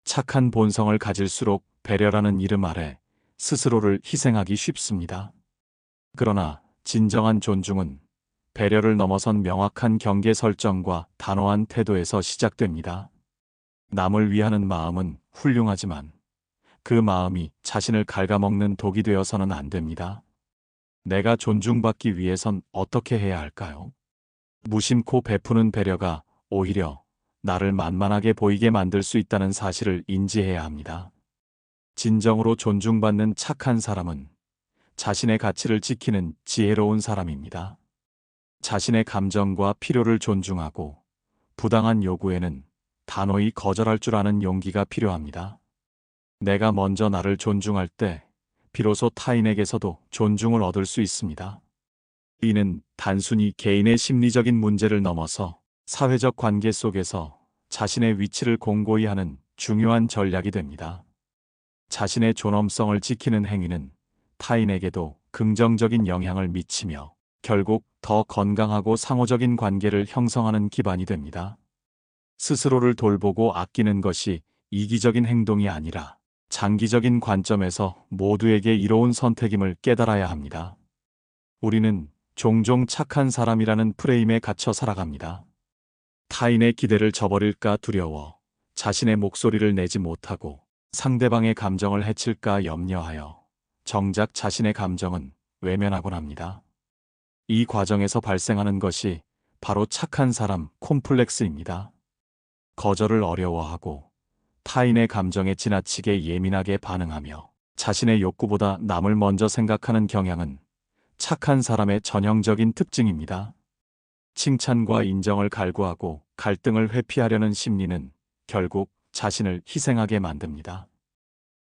착한 본성을 가질수록 배려라는 이름 아래 스스로를 희생하기 쉽습니다. 그러나 진정한 존중은 배려를 넘어선 명확한 경계 설정과 단호한 태도에서 시작됩니다. 남을 위하는 마음은 훌륭하지만 그 마음이 자신을 갉아먹는 독이 되어서는 안 됩니다. 내가 존중받기 위해선 어떻게 해야 할까요? 무심코 베푸는 배려가 오히려 나를 만만하게 보이게 만들 수 있다는 사실을 인지해야 합니다. 진정으로 존중받는 착한 사람은 자신의 가치를 지키는 지혜로운 사람입니다. 자신의 감정과 필요를 존중하고 부당한 요구에는 단호히 거절할 줄 아는 용기가 필요합니다. 내가 먼저 나를 존중할 때 비로소 타인에게서도 존중을 얻을 수 있습니다. 이는 단순히 개인의 심리적인 문제를 넘어서 사회적 관계 속에서 자신의 위치를 공고히 하는 중요한 전략이 됩니다. 자신의 존엄성을 지키는 행위는 타인에게도 긍정적인 영향을 미치며 결국 더 건강하고 상호적인 관계를 형성하는 기반이 됩니다. 스스로를 돌보고 아끼는 것이 이기적인 행동이 아니라 장기적인 관점에서 모두에게 이로운 선택임을 깨달아야 합니다. 우리는 종종 착한 사람이라는 프레임에 갇혀 살아갑니다. 타인의 기대를 저버릴까 두려워 자신의 목소리를 내지 못하고 상대방의 감정을 해칠까 염려하여 정작 자신의 감정은 외면하곤 합니다. 이 과정에서 발생하는 것이 바로 착한 사람 콤플렉스입니다. 거절을 어려워하고 타인의 감정에 지나치게 예민하게 반응하며 자신의 욕구보다 남을 먼저 생각하는 경향은 착한 사람의 전형적인 특징입니다. 칭찬과 인정을 갈구하고 갈등을 회피하려는 심리는 결국 자신을 희생하게 만듭니다.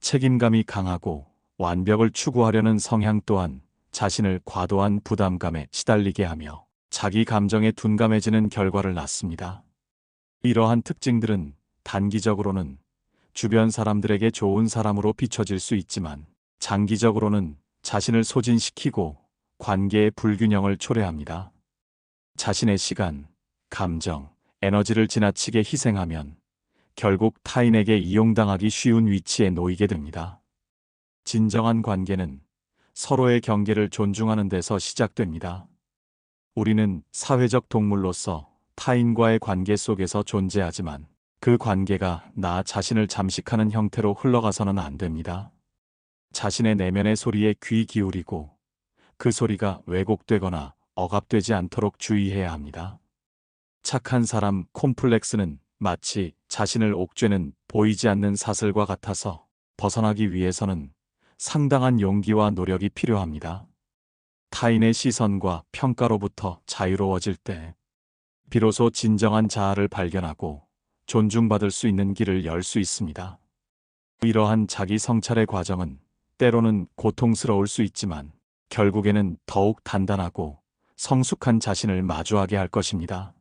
책임감이 강하고 완벽을 추구하려는 성향 또한 자신을 과도한 부담감에 시달리게 하며 자기 감정에 둔감해지는 결과를 낳습니다. 이러한 특징들은 단기적으로는 주변 사람들에게 좋은 사람으로 비춰질 수 있지만 장기적으로는 자신을 소진시키고 관계의 불균형을 초래합니다. 자신의 시간, 감정, 에너지를 지나치게 희생하면 결국 타인에게 이용당하기 쉬운 위치에 놓이게 됩니다. 진정한 관계는 서로의 경계를 존중하는 데서 시작됩니다. 우리는 사회적 동물로서 타인과의 관계 속에서 존재하지만 그 관계가 나 자신을 잠식하는 형태로 흘러가서는 안 됩니다. 자신의 내면의 소리에 귀 기울이고 그 소리가 왜곡되거나 억압되지 않도록 주의해야 합니다. 착한 사람 콤플렉스는 마치 자신을 옥죄는 보이지 않는 사슬과 같아서 벗어나기 위해서는 상당한 용기와 노력이 필요합니다. 타인의 시선과 평가로부터 자유로워질 때 비로소 진정한 자아를 발견하고 존중받을 수 있는 길을 열 수 있습니다. 이러한 자기 성찰의 과정은 때로는 고통스러울 수 있지만 결국에는 더욱 단단하고 성숙한 자신을 마주하게 할 것입니다.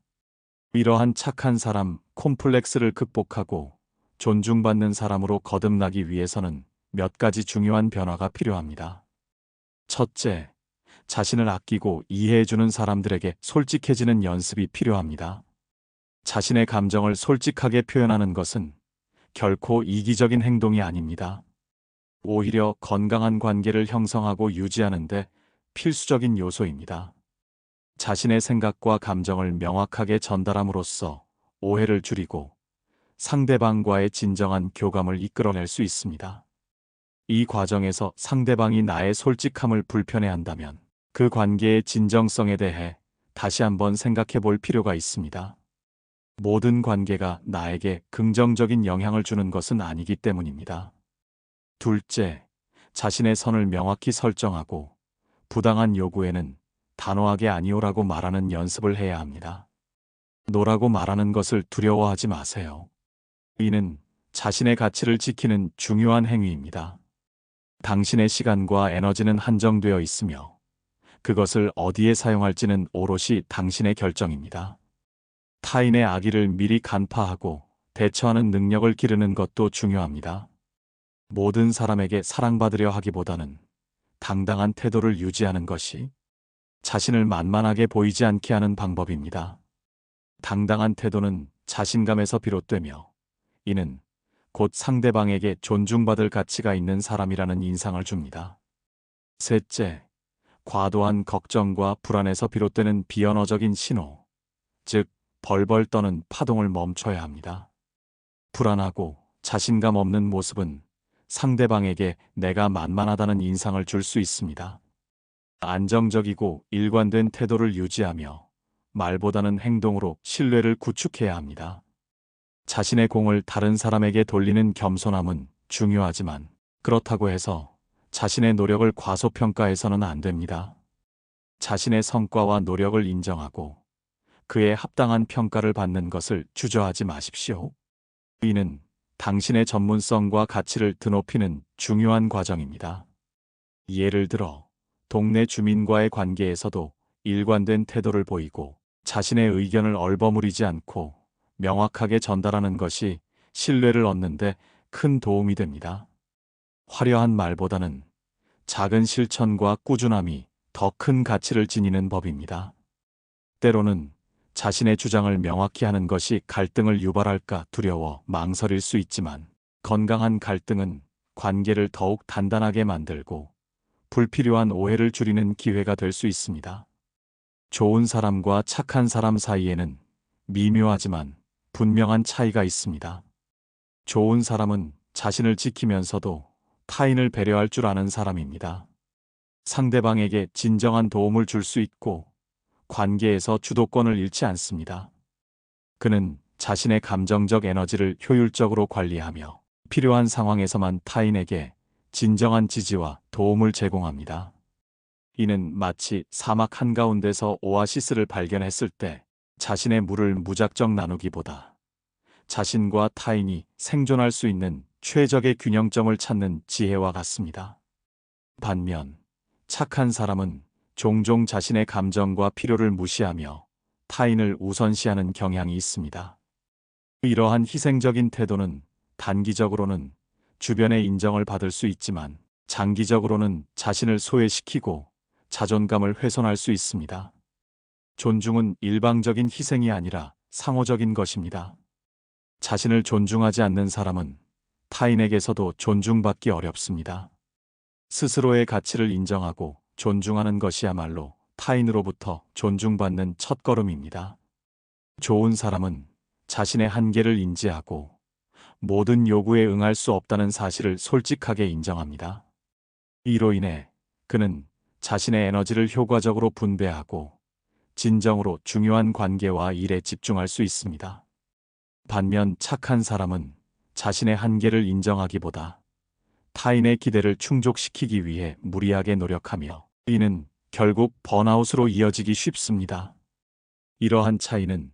이러한 착한 사람 콤플렉스를 극복하고 존중받는 사람으로 거듭나기 위해서는 몇 가지 중요한 변화가 필요합니다. 첫째, 자신을 아끼고 이해해주는 사람들에게 솔직해지는 연습이 필요합니다. 자신의 감정을 솔직하게 표현하는 것은 결코 이기적인 행동이 아닙니다. 오히려 건강한 관계를 형성하고 유지하는 데 필수적인 요소입니다. 자신의 생각과 감정을 명확하게 전달함으로써 오해를 줄이고 상대방과의 진정한 교감을 이끌어낼 수 있습니다. 이 과정에서 상대방이 나의 솔직함을 불편해한다면 그 관계의 진정성에 대해 다시 한번 생각해 볼 필요가 있습니다. 모든 관계가 나에게 긍정적인 영향을 주는 것은 아니기 때문입니다. 둘째, 자신의 선을 명확히 설정하고 부당한 요구에는 단호하게 아니오라고 말하는 연습을 해야 합니다. 노라고 말하는 것을 두려워하지 마세요. 이는 자신의 가치를 지키는 중요한 행위입니다. 당신의 시간과 에너지는 한정되어 있으며 그것을 어디에 사용할지는 오롯이 당신의 결정입니다. 타인의 악의를 미리 간파하고 대처하는 능력을 기르는 것도 중요합니다. 모든 사람에게 사랑받으려 하기보다는 당당한 태도를 유지하는 것이 자신을 만만하게 보이지 않게 하는 방법입니다. 당당한 태도는 자신감에서 비롯되며 이는 곧 상대방에게 존중받을 가치가 있는 사람이라는 인상을 줍니다. 셋째, 과도한 걱정과 불안에서 비롯되는 비언어적인 신호, 즉 벌벌 떠는 파동을 멈춰야 합니다. 불안하고 자신감 없는 모습은 상대방에게 내가 만만하다는 인상을 줄 수 있습니다. 안정적이고 일관된 태도를 유지하며 말보다는 행동으로 신뢰를 구축해야 합니다. 자신의 공을 다른 사람에게 돌리는 겸손함은 중요하지만 그렇다고 해서 자신의 노력을 과소평가해서는 안 됩니다. 자신의 성과와 노력을 인정하고 그에 합당한 평가를 받는 것을 주저하지 마십시오. 이는 당신의 전문성과 가치를 드높이는 중요한 과정입니다. 예를 들어 동네 주민과의 관계에서도 일관된 태도를 보이고 자신의 의견을 얼버무리지 않고 명확하게 전달하는 것이 신뢰를 얻는 데 큰 도움이 됩니다. 화려한 말보다는 작은 실천과 꾸준함이 더 큰 가치를 지니는 법입니다. 때로는 자신의 주장을 명확히 하는 것이 갈등을 유발할까 두려워 망설일 수 있지만 건강한 갈등은 관계를 더욱 단단하게 만들고 불필요한 오해를 줄이는 기회가 될 수 있습니다. 좋은 사람과 착한 사람 사이에는 미묘하지만 분명한 차이가 있습니다. 좋은 사람은 자신을 지키면서도 타인을 배려할 줄 아는 사람입니다. 상대방에게 진정한 도움을 줄 수 있고 관계에서 주도권을 잃지 않습니다. 그는 자신의 감정적 에너지를 효율적으로 관리하며 필요한 상황에서만 타인에게 진정한 지지와 도움을 제공합니다. 이는 마치 사막 한가운데서 오아시스를 발견했을 때 자신의 물을 무작정 나누기보다 자신과 타인이 생존할 수 있는 최적의 균형점을 찾는 지혜와 같습니다. 반면 착한 사람은 종종 자신의 감정과 필요를 무시하며 타인을 우선시하는 경향이 있습니다. 이러한 희생적인 태도는 단기적으로는 주변의 인정을 받을 수 있지만 장기적으로는 자신을 소외시키고 자존감을 훼손할 수 있습니다. 존중은 일방적인 희생이 아니라 상호적인 것입니다. 자신을 존중하지 않는 사람은 타인에게서도 존중받기 어렵습니다. 스스로의 가치를 인정하고 존중하는 것이야말로 타인으로부터 존중받는 첫걸음입니다. 좋은 사람은 자신의 한계를 인지하고 모든 요구에 응할 수 없다는 사실을 솔직하게 인정합니다. 이로 인해 그는 자신의 에너지를 효과적으로 분배하고 진정으로 중요한 관계와 일에 집중할 수 있습니다. 반면 착한 사람은 자신의 한계를 인정하기보다 타인의 기대를 충족시키기 위해 무리하게 노력하며 이는 결국 번아웃으로 이어지기 쉽습니다. 이러한 차이는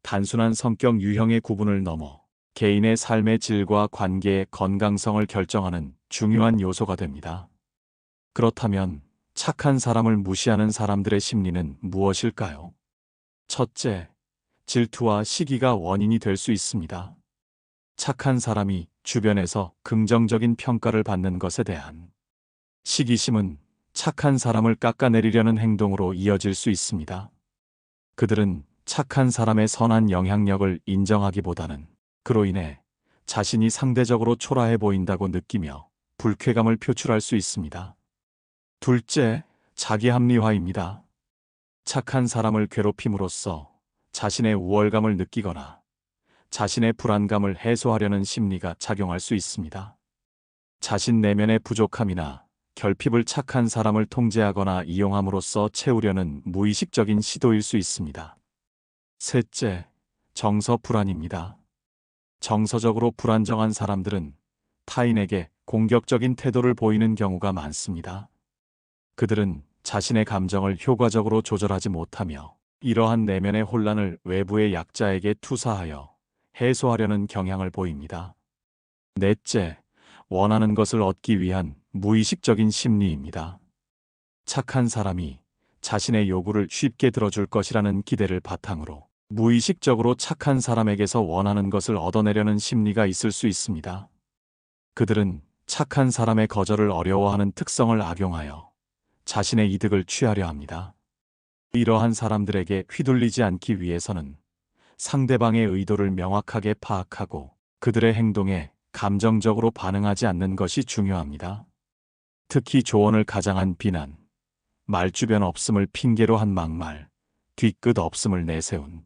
단순한 성격 유형의 구분을 넘어 개인의 삶의 질과 관계의 건강성을 결정하는 중요한 요소가 됩니다. 그렇다면 착한 사람을 무시하는 사람들의 심리는 무엇일까요? 첫째, 질투와 시기가 원인이 될 수 있습니다. 착한 사람이 주변에서 긍정적인 평가를 받는 것에 대한 시기심은 착한 사람을 깎아내리려는 행동으로 이어질 수 있습니다. 그들은 착한 사람의 선한 영향력을 인정하기보다는 그로 인해 자신이 상대적으로 초라해 보인다고 느끼며 불쾌감을 표출할 수 있습니다. 둘째, 자기 합리화입니다. 착한 사람을 괴롭힘으로써 자신의 우월감을 느끼거나 자신의 불안감을 해소하려는 심리가 작용할 수 있습니다. 자신 내면의 부족함이나 결핍을 착한 사람을 통제하거나 이용함으로써 채우려는 무의식적인 시도일 수 있습니다. 셋째, 정서 불안입니다. 정서적으로 불안정한 사람들은 타인에게 공격적인 태도를 보이는 경우가 많습니다. 그들은 자신의 감정을 효과적으로 조절하지 못하며 이러한 내면의 혼란을 외부의 약자에게 투사하여 해소하려는 경향을 보입니다. 넷째, 원하는 것을 얻기 위한 무의식적인 심리입니다. 착한 사람이 자신의 요구를 쉽게 들어줄 것이라는 기대를 바탕으로 무의식적으로 착한 사람에게서 원하는 것을 얻어내려는 심리가 있을 수 있습니다. 그들은 착한 사람의 거절을 어려워하는 특성을 악용하여 자신의 이득을 취하려 합니다. 이러한 사람들에게 휘둘리지 않기 위해서는 상대방의 의도를 명확하게 파악하고 그들의 행동에 감정적으로 반응하지 않는 것이 중요합니다. 특히 조언을 가장한 비난, 말주변 없음을 핑계로 한 막말, 뒤끝 없음을 내세운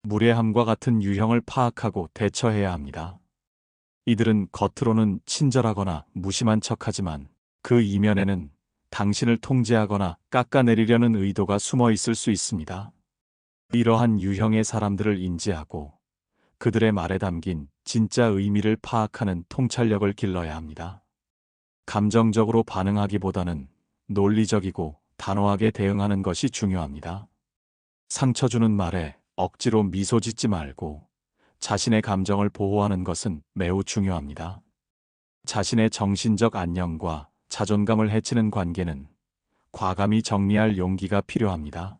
무례함과 같은 유형을 파악하고 대처해야 합니다. 이들은 겉으로는 친절하거나 무심한 척하지만 그 이면에는 당신을 통제하거나 깎아내리려는 의도가 숨어 있을 수 있습니다. 이러한 유형의 사람들을 인지하고 그들의 말에 담긴 진짜 의미를 파악하는 통찰력을 길러야 합니다. 감정적으로 반응하기보다는 논리적이고 단호하게 대응하는 것이 중요합니다. 상처 주는 말에 억지로 미소 짓지 말고 자신의 감정을 보호하는 것은 매우 중요합니다. 자신의 정신적 안녕과 자존감을 해치는 관계는 과감히 정리할 용기가 필요합니다.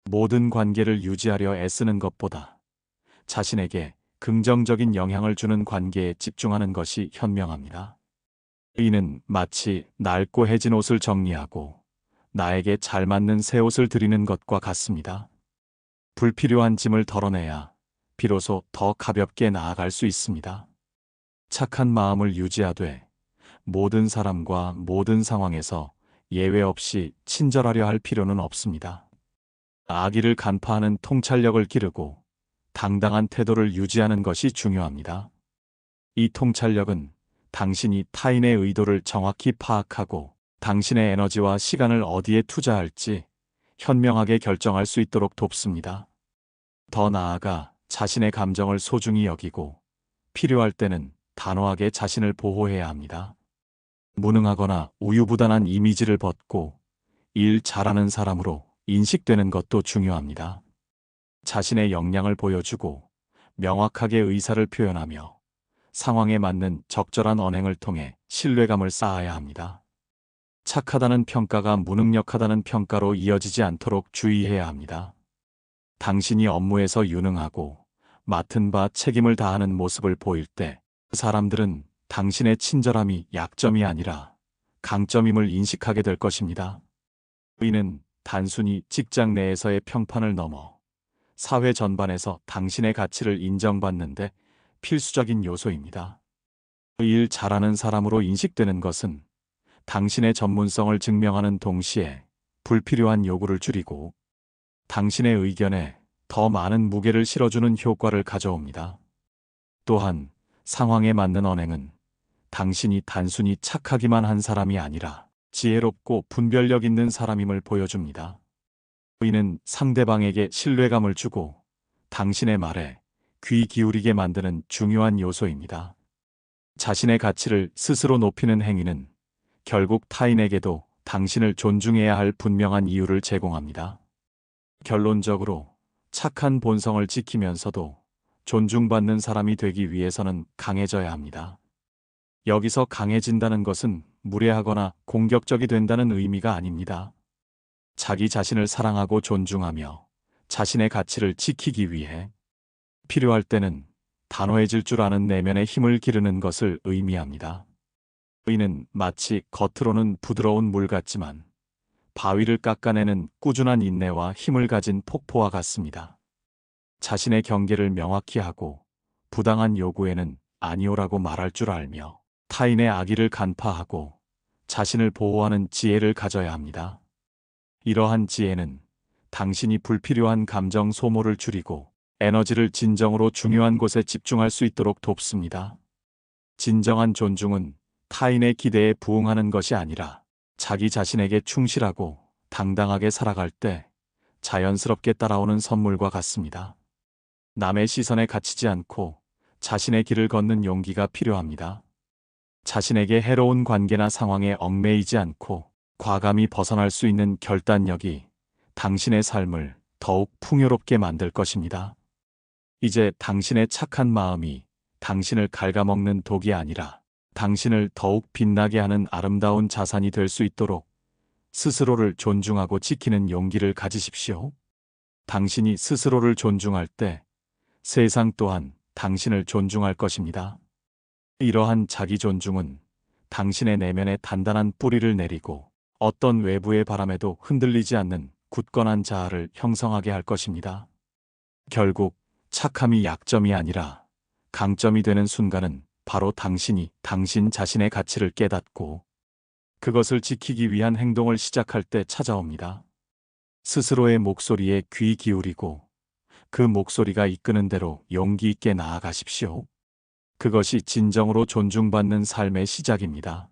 모든 관계를 유지하려 애쓰는 것보다 자신에게 긍정적인 영향을 주는 관계에 집중하는 것이 현명합니다. 이는 마치 낡고 해진 옷을 정리하고 나에게 잘 맞는 새 옷을 드리는 것과 같습니다. 불필요한 짐을 덜어내야 비로소 더 가볍게 나아갈 수 있습니다. 착한 마음을 유지하되 모든 사람과 모든 상황에서 예외 없이 친절하려 할 필요는 없습니다. 악의를 간파하는 통찰력을 기르고 당당한 태도를 유지하는 것이 중요합니다. 이 통찰력은 당신이 타인의 의도를 정확히 파악하고 당신의 에너지와 시간을 어디에 투자할지 현명하게 결정할 수 있도록 돕습니다. 더 나아가 자신의 감정을 소중히 여기고 필요할 때는 단호하게 자신을 보호해야 합니다. 무능하거나 우유부단한 이미지를 벗고 일 잘하는 사람으로 인식되는 것도 중요합니다. 자신의 역량을 보여주고 명확하게 의사를 표현하며 상황에 맞는 적절한 언행을 통해 신뢰감을 쌓아야 합니다. 착하다는 평가가 무능력하다는 평가로 이어지지 않도록 주의해야 합니다. 당신이 업무에서 유능하고 맡은 바 책임을 다하는 모습을 보일 때 사람들은 당신의 친절함이 약점이 아니라 강점임을 인식하게 될 것입니다. 이는 단순히 직장 내에서의 평판을 넘어 사회 전반에서 당신의 가치를 인정받는데 필수적인 요소입니다. 일 잘하는 사람으로 인식되는 것은 당신의 전문성을 증명하는 동시에 불필요한 요구를 줄이고 당신의 의견에 더 많은 무게를 실어주는 효과를 가져옵니다. 또한 상황에 맞는 언행은 당신이 단순히 착하기만 한 사람이 아니라 지혜롭고 분별력 있는 사람임을 보여줍니다. 이는 상대방에게 신뢰감을 주고 당신의 말에 귀 기울이게 만드는 중요한 요소입니다. 자신의 가치를 스스로 높이는 행위는 결국 타인에게도 당신을 존중해야 할 분명한 이유를 제공합니다. 결론적으로 착한 본성을 지키면서도 존중받는 사람이 되기 위해서는 강해져야 합니다. 여기서 강해진다는 것은 무례하거나 공격적이 된다는 의미가 아닙니다. 자기 자신을 사랑하고 존중하며 자신의 가치를 지키기 위해 필요할 때는 단호해질 줄 아는 내면의 힘을 기르는 것을 의미합니다. 이는 마치 겉으로는 부드러운 물 같지만 바위를 깎아내는 꾸준한 인내와 힘을 가진 폭포와 같습니다. 자신의 경계를 명확히 하고 부당한 요구에는 아니오라고 말할 줄 알며 타인의 악의를 간파하고 자신을 보호하는 지혜를 가져야 합니다. 이러한 지혜는 당신이 불필요한 감정 소모를 줄이고 에너지를 진정으로 중요한 곳에 집중할 수 있도록 돕습니다. 진정한 존중은 타인의 기대에 부응하는 것이 아니라 자기 자신에게 충실하고 당당하게 살아갈 때 자연스럽게 따라오는 선물과 같습니다. 남의 시선에 갇히지 않고 자신의 길을 걷는 용기가 필요합니다. 자신에게 해로운 관계나 상황에 얽매이지 않고 과감히 벗어날 수 있는 결단력이 당신의 삶을 더욱 풍요롭게 만들 것입니다. 이제 당신의 착한 마음이 당신을 갉아먹는 독이 아니라 당신을 더욱 빛나게 하는 아름다운 자산이 될 수 있도록 스스로를 존중하고 지키는 용기를 가지십시오. 당신이 스스로를 존중할 때 세상 또한 당신을 존중할 것입니다. 이러한 자기 존중은 당신의 내면에 단단한 뿌리를 내리고 어떤 외부의 바람에도 흔들리지 않는 굳건한 자아를 형성하게 할 것입니다. 결국 착함이 약점이 아니라 강점이 되는 순간은 바로 당신이 당신 자신의 가치를 깨닫고 그것을 지키기 위한 행동을 시작할 때 찾아옵니다. 스스로의 목소리에 귀 기울이고 그 목소리가 이끄는 대로 용기 있게 나아가십시오. 그것이 진정으로 존중받는 삶의 시작입니다.